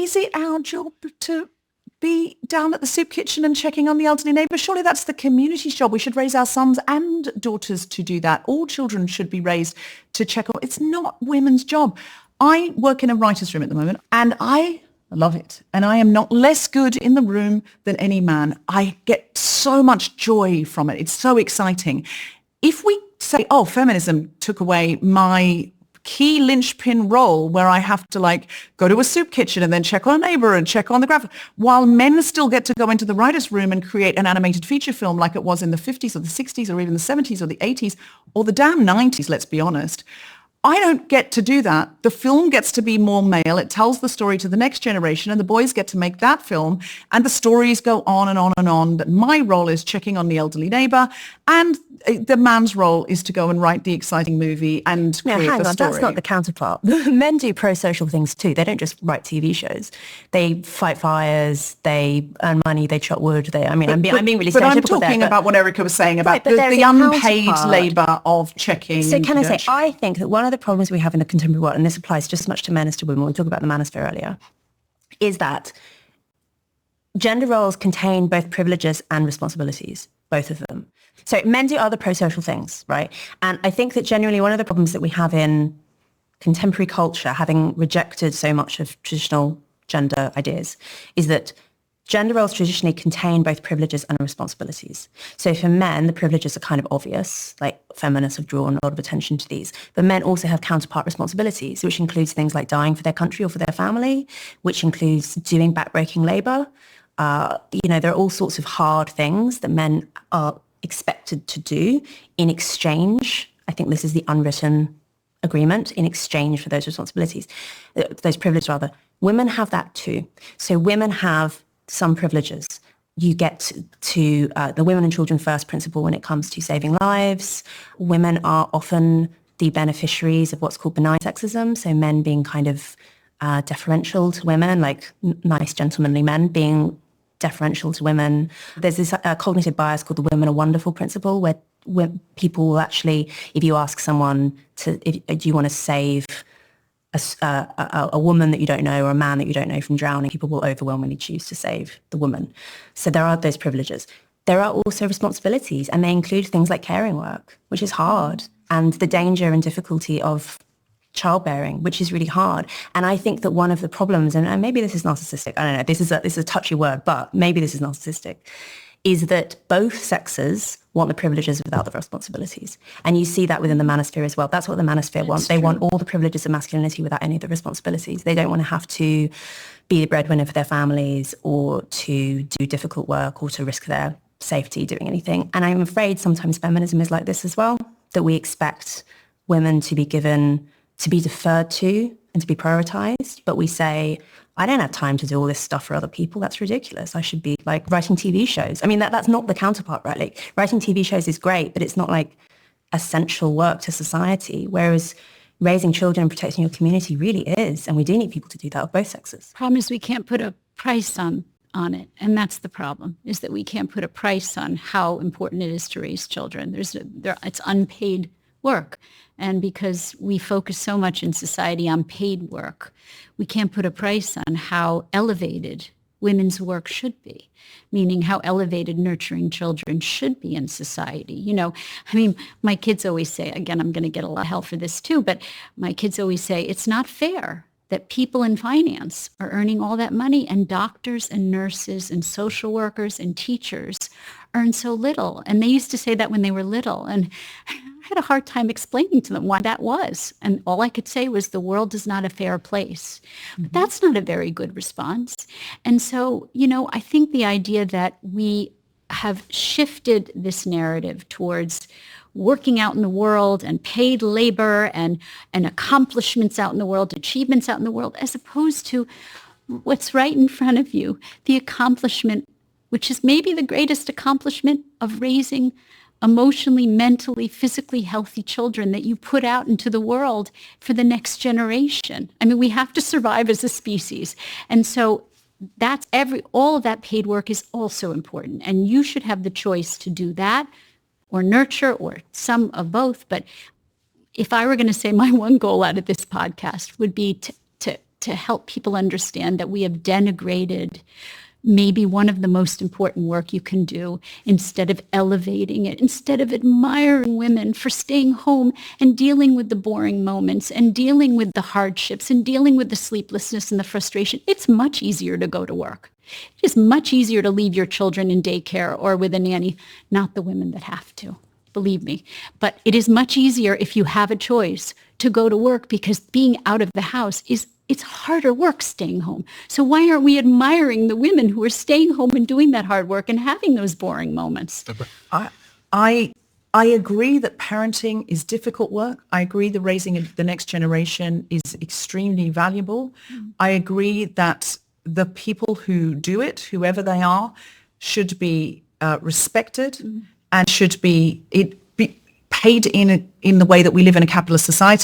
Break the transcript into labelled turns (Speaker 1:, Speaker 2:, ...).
Speaker 1: is it our job to be down at the soup kitchen and checking on the elderly neighbour? Surely that's the community's job. We should raise our sons and daughters to do that. All children should be raised to check on. It's not women's job. I work in a writer's room at the moment and I love it. And I am not less good in the room than any man. I get so much joy from it. It's so exciting. If we say, oh, feminism took away my key linchpin role where I have to go to a soup kitchen and then check on a neighbor and check on the graphic, while men still get to go into the writer's room and create an animated feature film like it was in the 50s or the 60s or even the 70s or the 80s or the damn 90s, let's be honest. I don't get to do that. The film gets to be more male. It tells the story to the next generation and the boys get to make that film and the stories go on and on and on. But my role is checking on the elderly neighbor and the man's role is to go and write the exciting movie and create
Speaker 2: hang
Speaker 1: the
Speaker 2: on,
Speaker 1: story.
Speaker 2: that's not the counterpart. Men do pro-social things too. They don't just write TV shows. They fight fires, they earn money, they chop wood. I'm being really stereotypical.
Speaker 1: But I'm talking about what Erica was saying about the unpaid labour of checking.
Speaker 2: So can I say, I think that one of the problems we have in the contemporary world, and this applies just as much to men as to women, we talked about the manosphere earlier, is that gender roles contain both privileges and responsibilities, both of them. So men do other pro-social things, right? And I think that generally one of the problems that we have in contemporary culture, having rejected so much of traditional gender ideas, is that gender roles traditionally contain both privileges and responsibilities. So for men, the privileges are kind of obvious, like feminists have drawn a lot of attention to these, but men also have counterpart responsibilities, which includes things like dying for their country or for their family, which includes doing backbreaking labour. There are all sorts of hard things that men are expected to do in exchange. I think this is the unwritten agreement, in exchange for those responsibilities, those privileges rather. Women have that too. So women have some privileges. You get to the women and children first principle when it comes to saving lives. Women are often the beneficiaries of what's called benign sexism, so men being kind of deferential to women, like nice gentlemanly men being deferential to women. There's this cognitive bias called the women are wonderful principle, where people will actually, if you ask someone do you want to save a woman that you don't know or a man that you don't know from drowning, people will overwhelmingly choose to save the woman. So there are those privileges. There are also responsibilities, and they include things like caring work, which is hard, and the danger and difficulty of childbearing, which is really hard. And I think that one of the problems, and maybe this is narcissistic, I don't know, this is a touchy word, but maybe this is narcissistic, is that both sexes want the privileges without the responsibilities. And you see that within the manosphere as well. That's what the manosphere wants. They want all the privileges of masculinity without any of the responsibilities. They don't want to have to be the breadwinner for their families or to do difficult work or to risk their safety doing anything. And I'm afraid sometimes feminism is like this as well, that we expect women to be given, to be deferred to and to be prioritized. But we say, I don't have time to do all this stuff for other people. That's ridiculous. I should be writing TV shows. I mean, that's not the counterpart, right? Writing TV shows is great, but it's not essential work to society. Whereas raising children and protecting your community really is. And we do need people to do that of both sexes.
Speaker 3: Problem is we can't put a price on it. And that's the problem, is that we can't put a price on how important it is to raise children. It's unpaid work. And because we focus so much in society on paid work, we can't put a price on how elevated women's work should be, meaning how elevated nurturing children should be in society. My kids always say, again, I'm going to get a lot of hell for this too, but my kids always say, it's not fair that people in finance are earning all that money and doctors and nurses and social workers and teachers earn so little. And they used to say that when they were little. And I had a hard time explaining to them why that was. And all I could say was the world is not a fair place. But that's not a very good response. And so, I think the idea that we have shifted this narrative towards working out in the world and paid labor and accomplishments out in the world, achievements out in the world, as opposed to what's right in front of you, the accomplishment, which is maybe the greatest accomplishment of raising emotionally, mentally, physically healthy children that you put out into the world for the next generation. I mean, we have to survive as a species. And so all of that paid work is also important. And you should have the choice to do that or nurture or some of both. But if I were going to say my one goal out of this podcast would be to to help people understand that we have denigrated maybe one of the most important work you can do, instead of elevating it, instead of admiring women for staying home and dealing with the boring moments and dealing with the hardships and dealing with the sleeplessness and the frustration. It's much easier to go to work. It is much easier to leave your children in daycare or with a nanny, not the women that have to, believe me. But it is much easier if you have a choice to go to work, because being out of the house it's harder work staying home. So why aren't we admiring the women who are staying home and doing that hard work and having those boring moments?
Speaker 1: I agree that parenting is difficult work. I agree that raising the next generation is extremely valuable. I agree that the people who do it, whoever they are, should be respected and should be paid in the way that we live in a capitalist society.